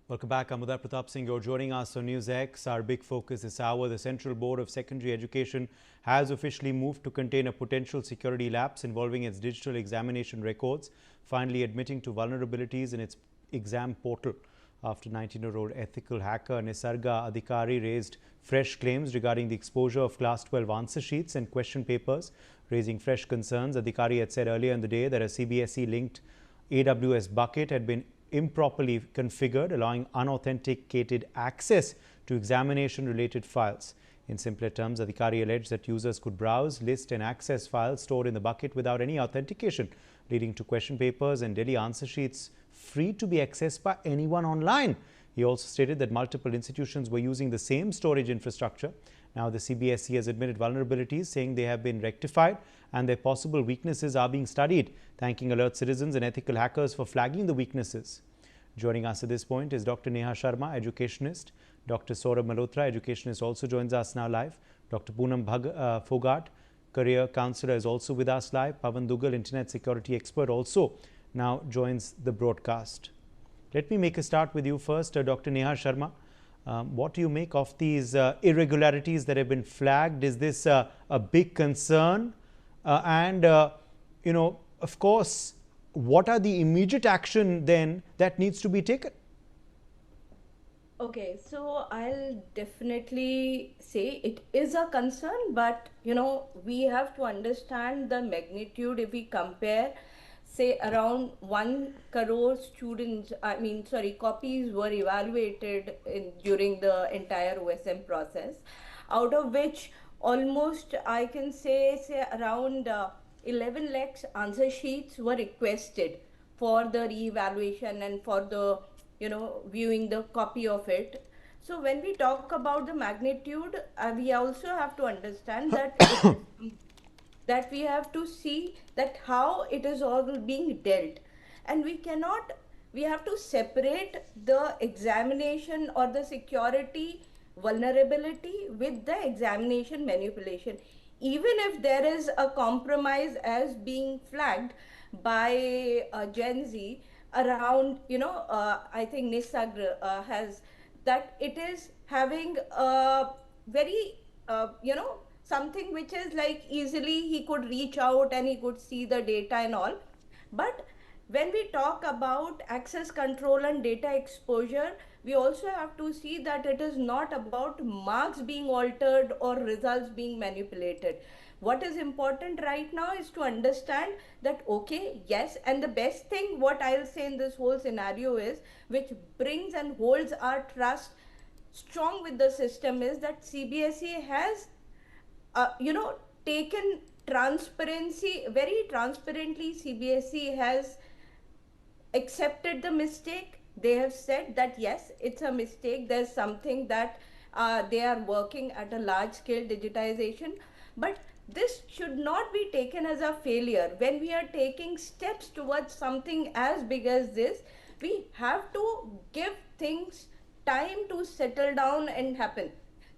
Welcome back. I'm Uday Pratap Singh. You're joining us on NewsX. Our big focus this hour, the Central Board of Secondary Education has officially moved to contain a potential security lapse involving its digital examination records, finally admitting to vulnerabilities in its exam portal. After 19-year-old ethical hacker Nisarga Adhikary raised fresh claims regarding the exposure of Class 12 answer sheets and question papers, raising fresh concerns. Adhikary had said earlier in the day that a CBSE-linked AWS bucket had been improperly configured, allowing unauthenticated access to examination-related files. In simpler terms, Adhikary alleged that users could browse, list and access files stored in the bucket without any authentication, leading to question papers and daily answer sheets free to be accessed by anyone online. He also stated that multiple institutions were using the same storage infrastructure. Now, the CBSE has admitted vulnerabilities, saying they have been rectified and their possible weaknesses are being studied, thanking alert citizens and ethical hackers for flagging the weaknesses. Joining us at this point is Dr. Neha Sharma, educationist. Dr. Saurabh Malhotra, educationist, also joins us now live. Dr. Poonam Fogart, career counselor, is also with us live. Pawan Dugal, internet security expert, also now joins the broadcast. Let me make a start with you first, Dr. Neha Sharma. What do you make of these irregularities that have been flagged? Is this a big concern? Of course, what are the immediate action then that needs to be taken? Okay, so I'll definitely say it is a concern, but we have to understand the magnitude if we compare, say, around 1 crore students, copies were evaluated during the entire OSM process, out of which almost I can say around 11 lakhs answer sheets were requested for the re-evaluation and for the viewing the copy of it. So when we talk about the magnitude, we also have to understand that it is that we have to see that how it is all being dealt, and we have to separate the examination or the security vulnerability with the examination manipulation. Even if there is a compromise as being flagged by Gen Z around, I think Nisarga has, that it is having a very something which is like easily he could reach out and he could see the data and all. But when we talk about access control and data exposure, we also have to see that it is not about marks being altered or results being manipulated. What is important right now is to understand that, okay, yes, and the best thing what I'll say in this whole scenario is, which brings and holds our trust strong with the system, is that CBSE has taken transparency very transparently. CBSE has accepted the mistake. They have said that yes, it's a mistake, there's something that they are working at a large scale digitization. But this should not be taken as a failure. When we are taking steps towards something as big as this, we have to give things time to settle down and happen.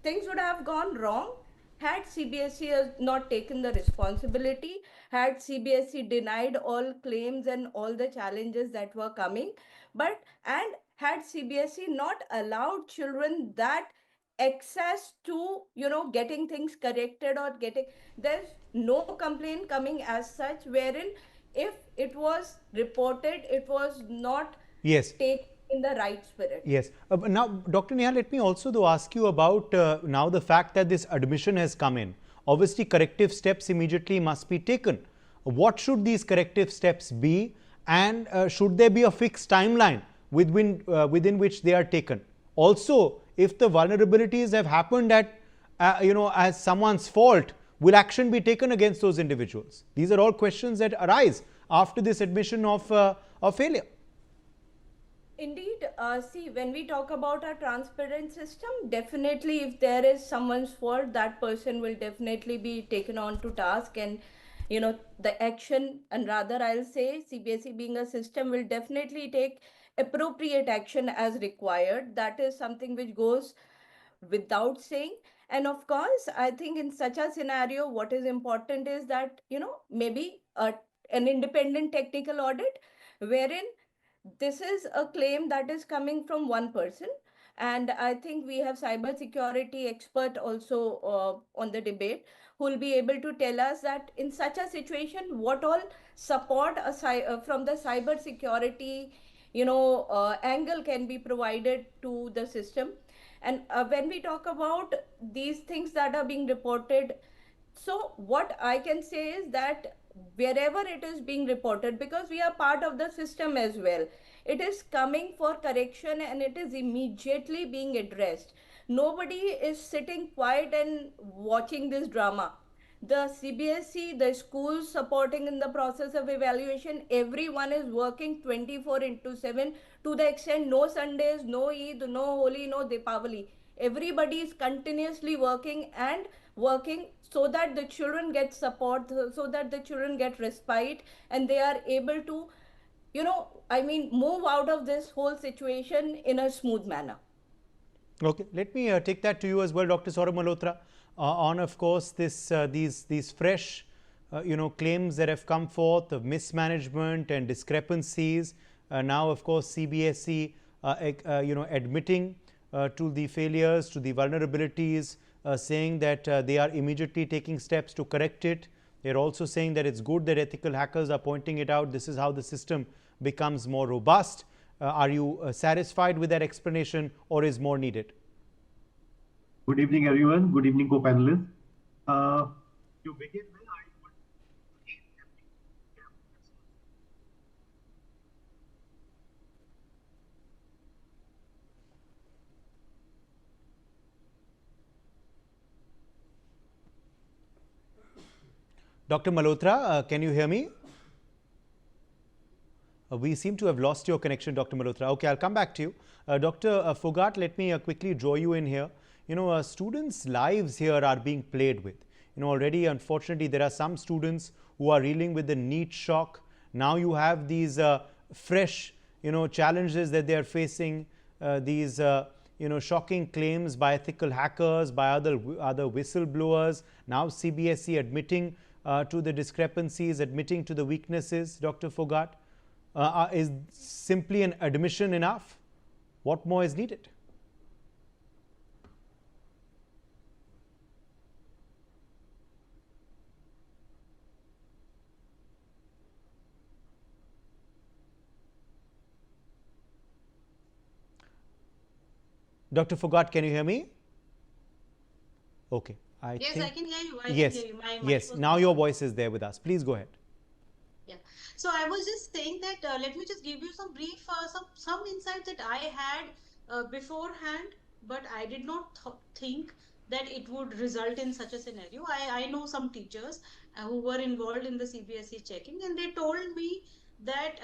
Things would have gone wrong had CBSE has not taken the responsibility, had CBSE denied all claims and all the challenges that were coming, and had CBSE not allowed children that access to getting things corrected or getting, there's no complaint coming as such wherein if it was reported, it was not Yes. taken in the right spirit. Yes. But now, Dr. Neha, let me also though ask you about now the fact that this admission has come in. Obviously, corrective steps immediately must be taken. What should these corrective steps be, and should there be a fixed timeline within which they are taken? Also, if the vulnerabilities have happened at as someone's fault, will action be taken against those individuals? These are all questions that arise after this admission of failure. Indeed, see, when we talk about a transparent system, definitely if there is someone's fault, that person will definitely be taken on to task, and the action, and rather I'll say CBSE being a system will definitely take appropriate action as required. That is something which goes without saying. And of course, I think in such a scenario, what is important is that maybe an independent technical audit wherein this is a claim that is coming from one person, and I think we have cybersecurity expert also on the debate, who will be able to tell us that in such a situation what all support from the cybersecurity angle can be provided to the system. And when we talk about these things that are being reported, so what I can say is that wherever it is being reported, because we are part of the system as well, it is coming for correction and it is immediately being addressed. Nobody is sitting quiet and watching this drama. The CBSE, the schools supporting in the process of evaluation, everyone is working 24 into 7, to the extent no Sundays, no Eid, no Holi, no Deepavali. Everybody is continuously working and working so that the children get support, so that the children get respite, and they are able to, move out of this whole situation in a smooth manner. Okay, let me take that to you as well, Dr. Saurabh Malhotra, on of course these fresh claims that have come forth of mismanagement and discrepancies. Now, of course, CBSE admitting to the failures, to the vulnerabilities, saying that they are immediately taking steps to correct it. They're also saying that it's good that ethical hackers are pointing it out. This is how the system becomes more robust. Are you satisfied with that explanation, or is more needed? Good evening, everyone. Good evening, co-panelists. To begin with, I would again Dr. Malhotra, can you hear me? We seem to have lost your connection, Dr. Malhotra. Okay, I'll come back to you. Dr. Fogart, let me quickly draw you in here. Students' lives here are being played with. Already, unfortunately, there are some students who are reeling with the NEET shock. Now you have these fresh, challenges that they are facing, these, shocking claims by ethical hackers, by other whistleblowers. Now CBSE admitting to the discrepancies, admitting to the weaknesses, Dr. Fogart. Is simply an admission enough? What more is needed? Dr. Fogart, can you hear me? Okay. Yes, think I can hear you. I yes, can hear you. My yes. mic was Now not your on. voice is there with us. Please go ahead. Yeah. So I was just saying that let me just give you some brief, some insights that I had beforehand, but I did not think that it would result in such a scenario. I know some teachers who were involved in the CBSE checking, and they told me that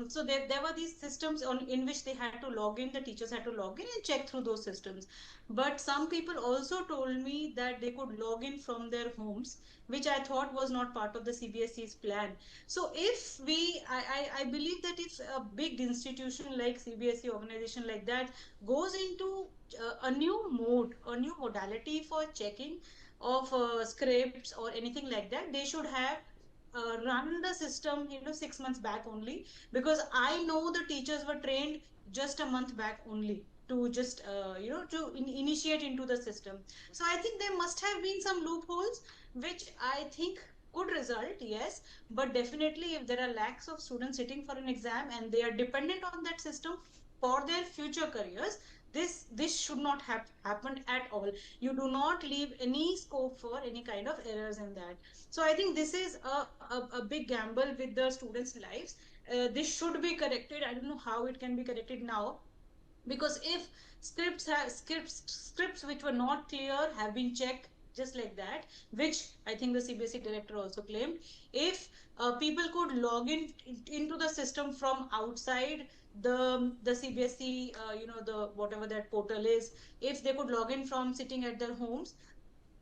so there were these systems in which they had to log in. The teachers had to log in and check through those systems. But some people also told me that they could log in from their homes, which I thought was not part of the CBSE's plan. So if I believe that if a big institution like CBSE organization like that goes into a new mode, a new modality for checking of scripts or anything like that, they should have run the system 6 months back only, because I know the teachers were trained just a month back only to just to initiate into the system. So I think there must have been some loopholes, which I think could result, yes, but definitely if there are lakhs of students sitting for an exam and they are dependent on that system for their future careers, this should not have happened at all. You do not leave any scope for any kind of errors in that. So I think this is a big gamble with the students lives. This should be corrected. I don't know how it can be corrected now, because if scripts which were not clear have been checked just like that, which I think the CBSE director also claimed, if people could log into the system from outside the CBSE, the whatever that portal is, if they could log in from sitting at their homes,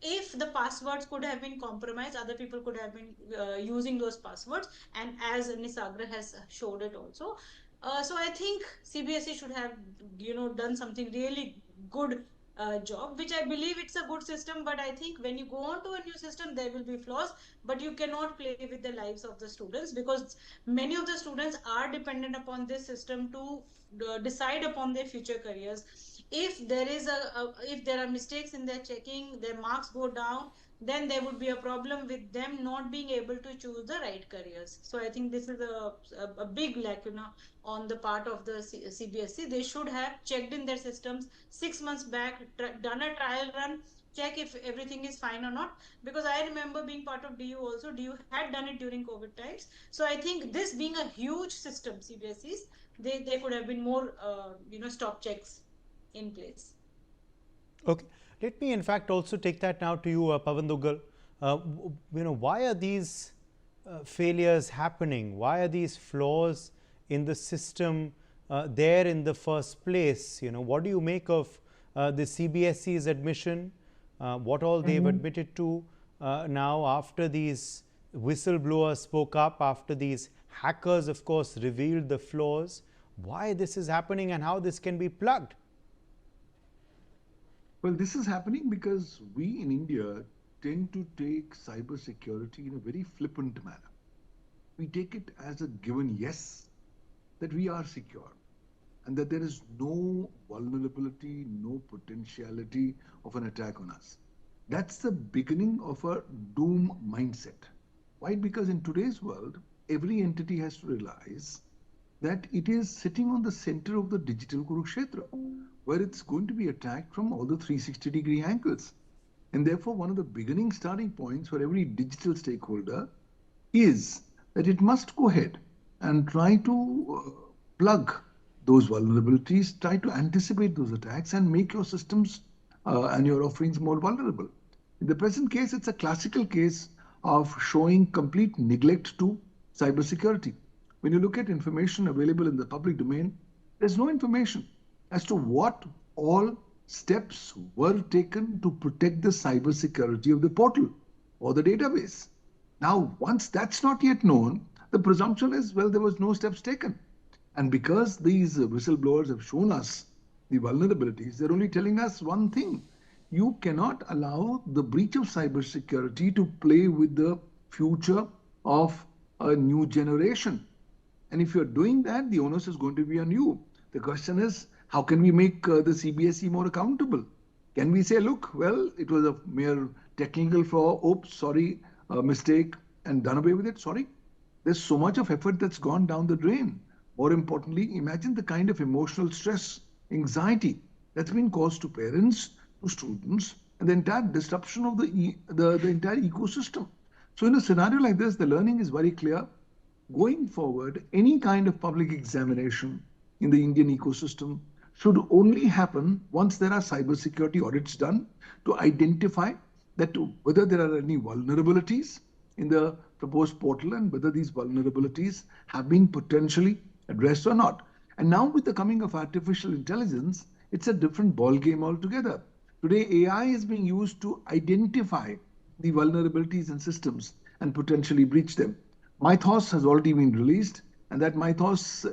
if the passwords could have been compromised, other people could have been using those passwords, and as Nisagra has showed it also. So I think CBSE should have done something really good job, which I believe it's a good system. But I think when you go on to a new system, there will be flaws, but you cannot play with the lives of the students, because many of the students are dependent upon this system to decide upon their future careers. If there is if there are mistakes in their checking, their marks go down, then there would be a problem with them not being able to choose the right careers. So I think this is a big lacuna on the part of the CBSE. They should have checked in their systems 6 months back, done a trial run, check if everything is fine or not. Because I remember being part of DU also. DU had done it during COVID times. So I think this being a huge system, CBSEs, they could have been more, stop checks in place. Okay. Let me, in fact, also take that now to you, Pavan Duggal. Why are these failures happening? Why are these flaws in the system there in the first place? What do you make of the CBSE's admission? What all they've admitted to now after these whistleblowers spoke up, after these hackers, of course, revealed the flaws? Why this is happening and how this can be plugged? Well, this is happening because we in India tend to take cybersecurity in a very flippant manner. We take it as a given yes, that we are secure and that there is no vulnerability, no potentiality of an attack on us. That's the beginning of a doom mindset. Why? Because in today's world, every entity has to realize that it is sitting on the center of the digital Kurukshetra, where it's going to be attacked from all the 360-degree angles. And therefore, one of the beginning starting points for every digital stakeholder is that it must go ahead and try to plug those vulnerabilities, try to anticipate those attacks and make your systems and your offerings more vulnerable. In the present case, it's a classical case of showing complete neglect to cybersecurity. When you look at information available in the public domain, there's no information as to what all steps were taken to protect the cybersecurity of the portal or the database. Now, once that's not yet known, the presumption is, well, there was no steps taken. And because these whistleblowers have shown us the vulnerabilities, they're only telling us one thing. You cannot allow the breach of cybersecurity to play with the future of a new generation. And if you're doing that, the onus is going to be on you. The question is, how can we make the CBSE more accountable? Can we say, look, well, it was a mere technical flaw, oops, sorry, mistake, and done away with it? Sorry. There's so much of effort that's gone down the drain. More importantly, imagine the kind of emotional stress, anxiety that's been caused to parents, to students, and the entire disruption of the entire ecosystem. So in a scenario like this, the learning is very clear. Going forward, any kind of public examination in the Indian ecosystem should only happen once there are cybersecurity audits done to identify that whether there are any vulnerabilities in the proposed portal and whether these vulnerabilities have been potentially addressed or not. And now with the coming of artificial intelligence, it's a different ballgame altogether. Today, AI is being used to identify the vulnerabilities in systems and potentially breach them. Mythos has already been released, and that Mythos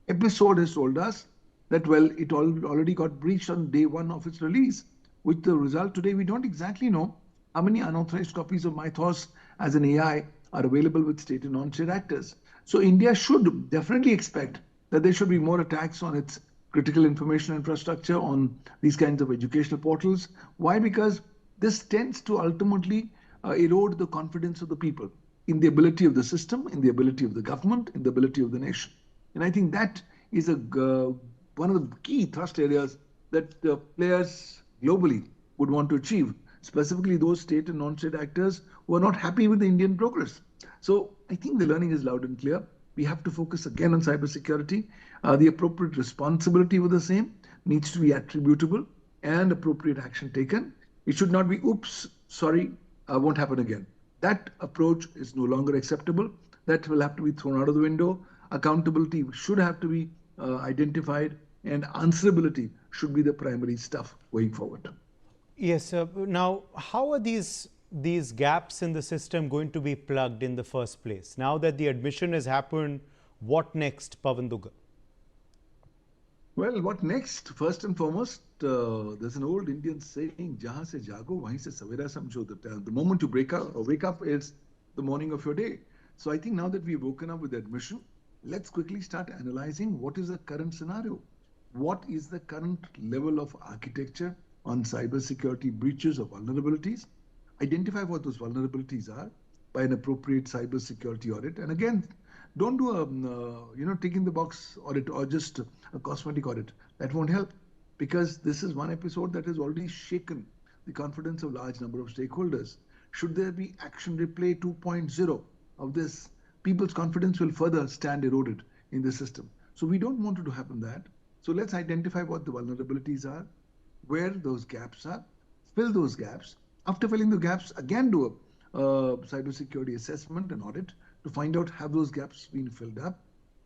episode has told us that, well, it already got breached on day one of its release. With the result today, we don't exactly know how many unauthorized copies of Mythos as an AI are available with state and non-state actors. So India should definitely expect that there should be more attacks on its critical information infrastructure, on these kinds of educational portals. Why? Because this tends to ultimately erode the confidence of the people in the ability of the system, in the ability of the government, in the ability of the nation. And I think that is one of the key thrust areas that the players globally would want to achieve, specifically those state and non-state actors who are not happy with the Indian progress. So I think the learning is loud and clear. We have to focus again on cybersecurity. The appropriate responsibility for the same needs to be attributable and appropriate action taken. It should not be, oops, sorry, won't happen again. That approach is no longer acceptable. That will have to be thrown out of the window. Accountability should have to be identified, and answerability should be the primary stuff going forward. Yes. Now, how are these gaps in the system going to be plugged in the first place? Now that the admission has happened, what next, Pavan Duggal? Well, what next? First and foremost, there's an old Indian saying, "Jahan se jago, wahin se savera samjho." That the moment you wake up is the morning of your day. So I think now that we've woken up with admission, let's quickly start analyzing what is the current scenario. What is the current level of architecture on cybersecurity breaches or vulnerabilities? Identify what those vulnerabilities are by an appropriate cybersecurity audit. And again, don't do a tick in the box audit or just a cosmetic audit. That won't help, because this is one episode that has already shaken the confidence of large number of stakeholders. Should there be action replay 2.0 of this, people's confidence will further stand eroded in the system. So we don't want it to happen that. So let's identify what the vulnerabilities are, where those gaps are, fill those gaps. After filling the gaps, again do a cybersecurity assessment and audit to find out have those gaps been filled up.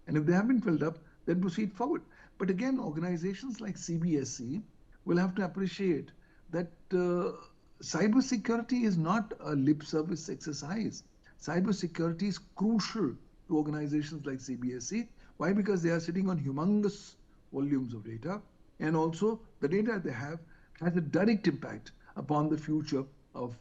And if they have been filled up, then proceed forward. But again, organizations like CBSE will have to appreciate that cybersecurity is not a lip service exercise. Cybersecurity is crucial to organizations like CBSE. Why? Because they are sitting on humongous volumes of data, and also the data they have has a direct impact upon the future of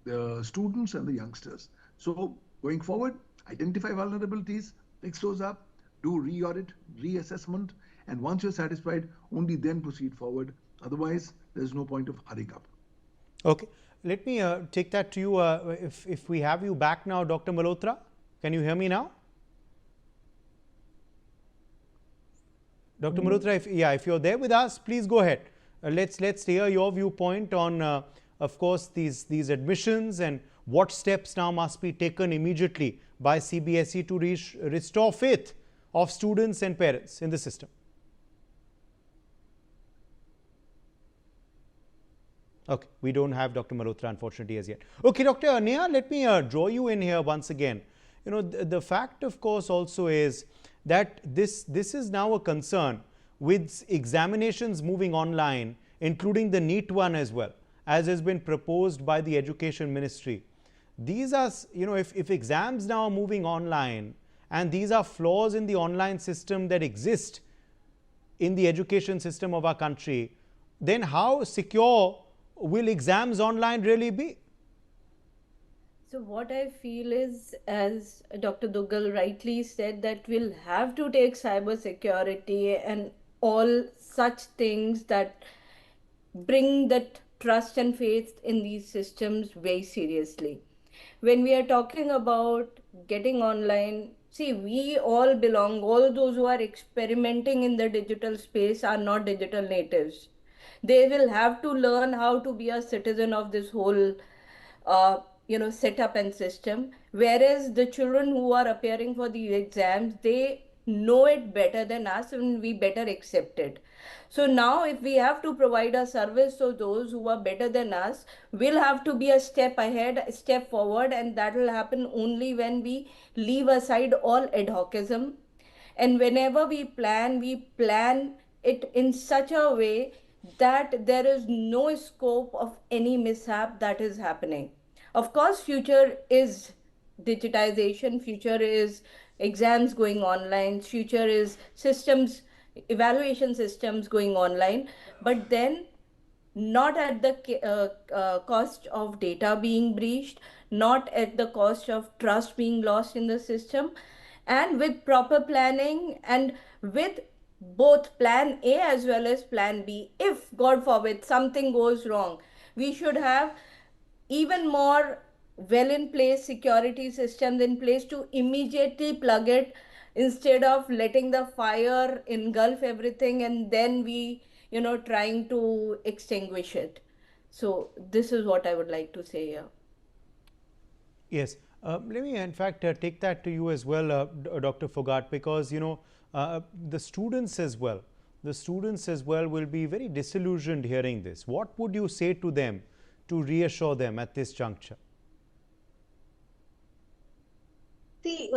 the students and the youngsters. So going forward, identify vulnerabilities, fix those up, do re-audit, reassessment, and once you're satisfied, only then proceed forward. Otherwise, there's no point of hurrying up. Okay, let me take that to you. If we have you back now, Dr. Malhotra, can you hear me now? Dr. Malhotra, if you're there with us, please go ahead. Let's hear your viewpoint on, of course, these admissions and what steps now must be taken immediately by CBSE to restore faith of students and parents in the system. Okay, we don't have Dr. Malhotra, unfortunately, as yet. Okay, Dr. Neha, let me draw you in here once again. You know, the fact, of course, also is that this is now a concern with examinations moving online, including the NEET one as well, as has been proposed by the Education Ministry. These are, you know, if exams now are moving online, and these are flaws in the online system that exist in the education system of our country, then how secure will exams online really be? So what I feel is, as Dr. Dugal rightly said, that we'll have to take cybersecurity and all such things that bring that trust and faith in these systems very seriously. When we are talking about getting online, see, we all belong, all those who are experimenting in the digital space are not digital natives. They will have to learn how to be a citizen of this whole setup and system, whereas the children who are appearing for the exams, they know it better than us and we better accept it. So now if we have to provide a service to those who are better than us, we'll have to be a step ahead, a step forward, and that will happen only when we leave aside all ad hocism. And whenever we plan it in such a way that there is no scope of any mishap that is happening. Of course, future is digitization, future is exams going online, future is systems, evaluation systems going online, but then not at the cost of data being breached, not at the cost of trust being lost in the system, and with proper planning and with both plan A as well as plan B. If, God forbid, something goes wrong, we should have even more well in place security systems in place to immediately plug it, instead of letting the fire engulf everything and then we trying to extinguish it. So this is what I would like to say here. Yes, let me in fact take that to you as well, Dr. Fogart, because the students as well, will be very disillusioned hearing this. What would you say to them to reassure them at this juncture? See,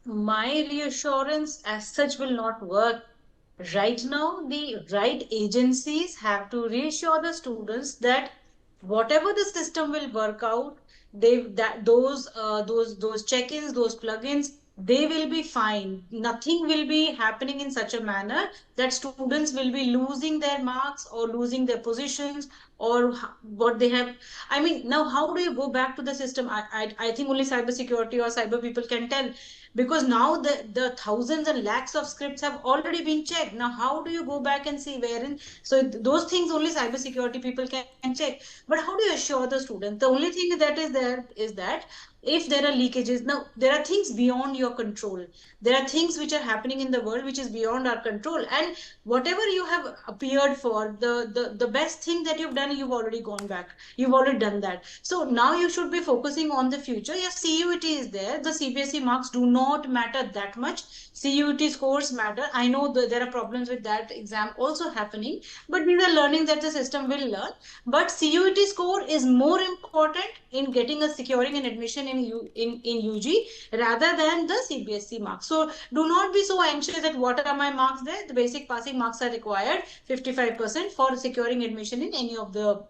my reassurance as such will not work. Right now, the right agencies have to reassure the students that whatever the system will work out, those check-ins, those plugins they will be fine. Nothing will be happening in such a manner that students will be losing their marks or losing their positions or what they have. I mean, now how do you go back to the system? I think only cybersecurity or cyber people can tell, because now the thousands and lakhs of scripts have already been checked. Now how do you go back and see wherein? So those things only cybersecurity people can check. But how do you assure the students? The only thing that is there is that if there are leakages, now there are things beyond your control. There are things which are happening in the world which is beyond our control, and whatever you have appeared for, the best thing that you've done, you've already gone back, you've already done that. So now you should be focusing on the future. Yes, CUET is there, the CBSE marks do not matter that much. CUET scores matter. I know that there are problems with that exam also happening, but these are learning that the system will learn. But CUET score is more important in getting a securing an admission in UG rather than the CBSE marks. So do not be so anxious that what are my marks there. The basic passing marks are required 55% for securing admission in any of the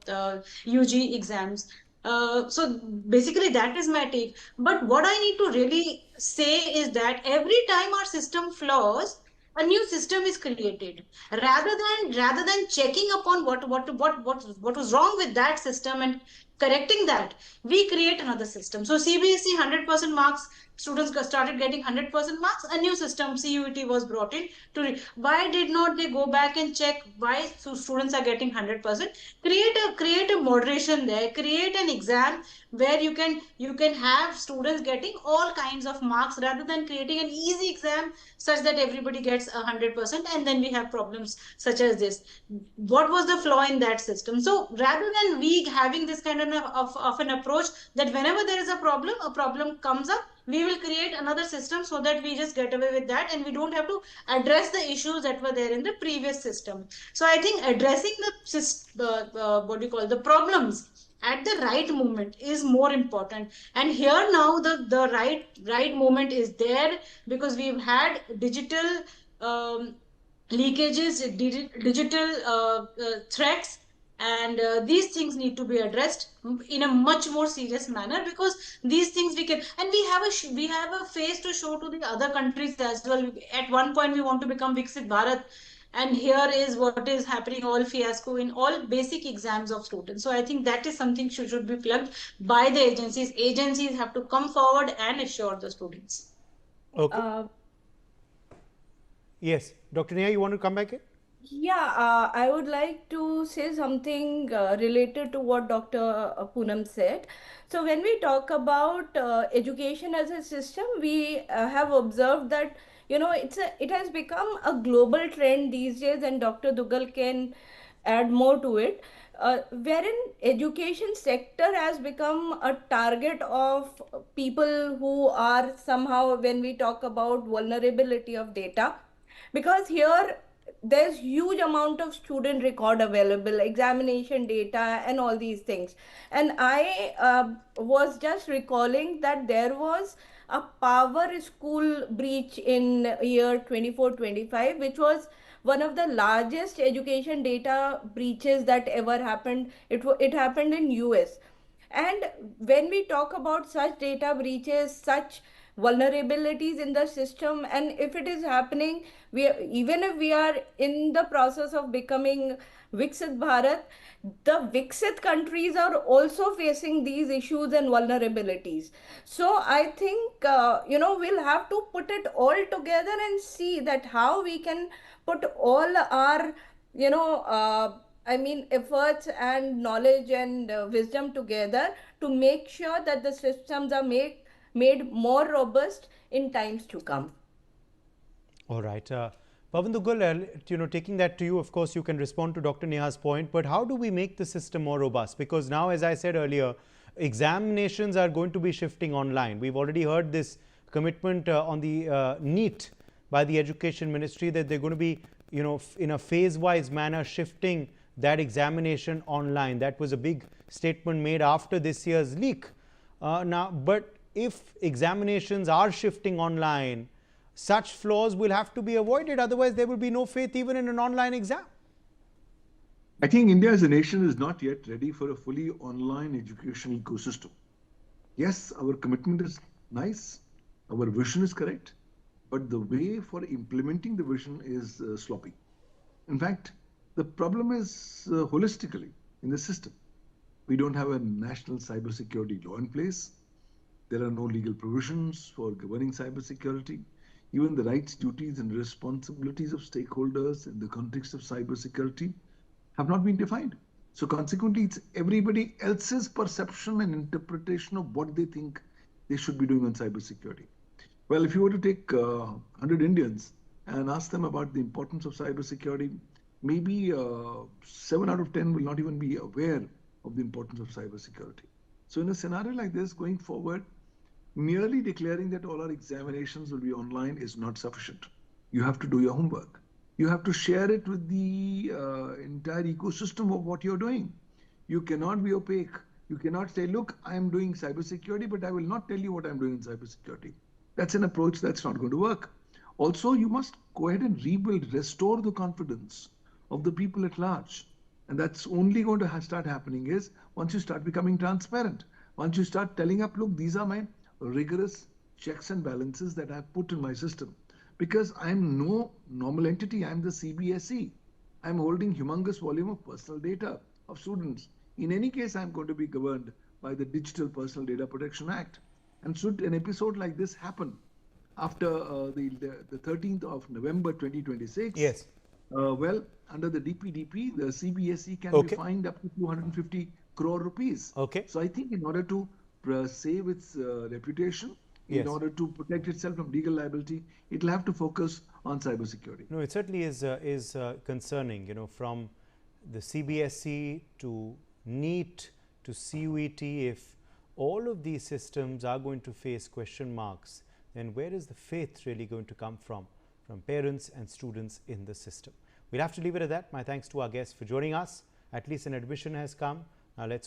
UG exams. So basically that is my take. But what I need to really say is that every time our system flaws, a new system is created. Rather than checking upon what was wrong with that system and correcting that, we create another system. So CBSE 100% marks, students started getting 100% marks, a new system CUET was brought in to why did not they go back and check why students are getting 100%? Create a moderation there, create an exam where you can have students getting all kinds of marks rather than creating an easy exam such that everybody gets 100%, and then we have problems such as this. What was the flaw in that system? So rather than we having this kind of an approach that whenever there is a problem comes up, we will create another system so that we just get away with that and we don't have to address the issues that were there in the previous system. So I think addressing what do you call, the problems at the right moment is more important. And here now the right moment is there, because we've had digital um, leakages, digital threats, and these things need to be addressed in a much more serious manner, because these things we can, and we have a face to show to the other countries as well. At one point we want to become Viksit Bharat, and here is what is happening, all fiasco in all basic exams of students. So I think that is something should be plugged by the agencies have to come forward and assure the students. Okay. Uh, Yes. Dr. Neha, you want to come back in? Yeah, I would like to say something related to what Dr. Poonam said. So, when we talk about education as a system, we have observed that it has become a global trend these days, and Dr. Dugal can add more to it. Wherein education sector has become a target of people who are somehow, when we talk about vulnerability of data, because here there's huge amount of student record available, examination data and all these things. And I was just recalling that there was a power school breach in year 24-25, which was one of the largest education data breaches that ever happened. It happened in US. And when we talk about such data breaches, such vulnerabilities in the system, and if it is happening, even if we are in the process of becoming Viksit Bharat, the Viksit countries are also facing these issues and vulnerabilities. So I think we'll have to put it all together and see that how we can put all our you know I mean efforts and knowledge and wisdom together to make sure that the systems are made more robust in times to come. All right. Pavan Dugal, taking that to you, of course, you can respond to Dr. Neha's point, but how do we make the system more robust? Because now, as I said earlier, examinations are going to be shifting online. We've already heard this commitment on the NEET by the Education Ministry that they're going to be, in a phase-wise manner shifting that examination online. That was a big statement made after this year's leak. But if examinations are shifting online, such flaws will have to be avoided. Otherwise, there will be no faith even in an online exam. I think India as a nation is not yet ready for a fully online education ecosystem. Yes, our commitment is nice, Our vision is correct, but the way for implementing the vision is sloppy. In fact, the problem is holistically in the system. We don't have a national cybersecurity law in place. There are no legal provisions for governing cybersecurity. Even the rights, duties, and responsibilities of stakeholders in the context of cybersecurity have not been defined. So consequently, it's everybody else's perception and interpretation of what they think they should be doing on cybersecurity. Well, if you were to take 100 Indians and ask them about the importance of cybersecurity, maybe 7 out of 10 will not even be aware of the importance of cybersecurity. So in a scenario like this, going forward, merely declaring that all our examinations will be online is not sufficient. You have to do your homework. You have to share it with the entire ecosystem of what you're doing. You cannot be opaque. You cannot say, look, I'm doing cybersecurity, but I will not tell you what I'm doing in cybersecurity. That's an approach that's not going to work. Also, you must go ahead and rebuild, restore the confidence of the people at large. And that's only going to start happening is once you start becoming transparent. Once you start telling up, look, these are my rigorous checks and balances that I've put in my system. Because I'm no normal entity, I'm the CBSE. I'm holding humongous volume of personal data of students. In any case, I'm going to be governed by the Digital Personal Data Protection Act. And should an episode like this happen after the 13th of November 2026, Yes. Well, under the DPDP, the CBSE can be fined up to 250 crore rupees. Okay. So I think in order to save its reputation, in order to protect itself from legal liability, it'll have to focus on cybersecurity. No, it certainly is concerning, you know, from the CBSE to NEET to CUET. If all of these systems are going to face question marks, then where is the faith really going to come from parents and students in the system? We'll have to leave it at that. My thanks to our guests for joining us. At least an admission has come. Now let's hope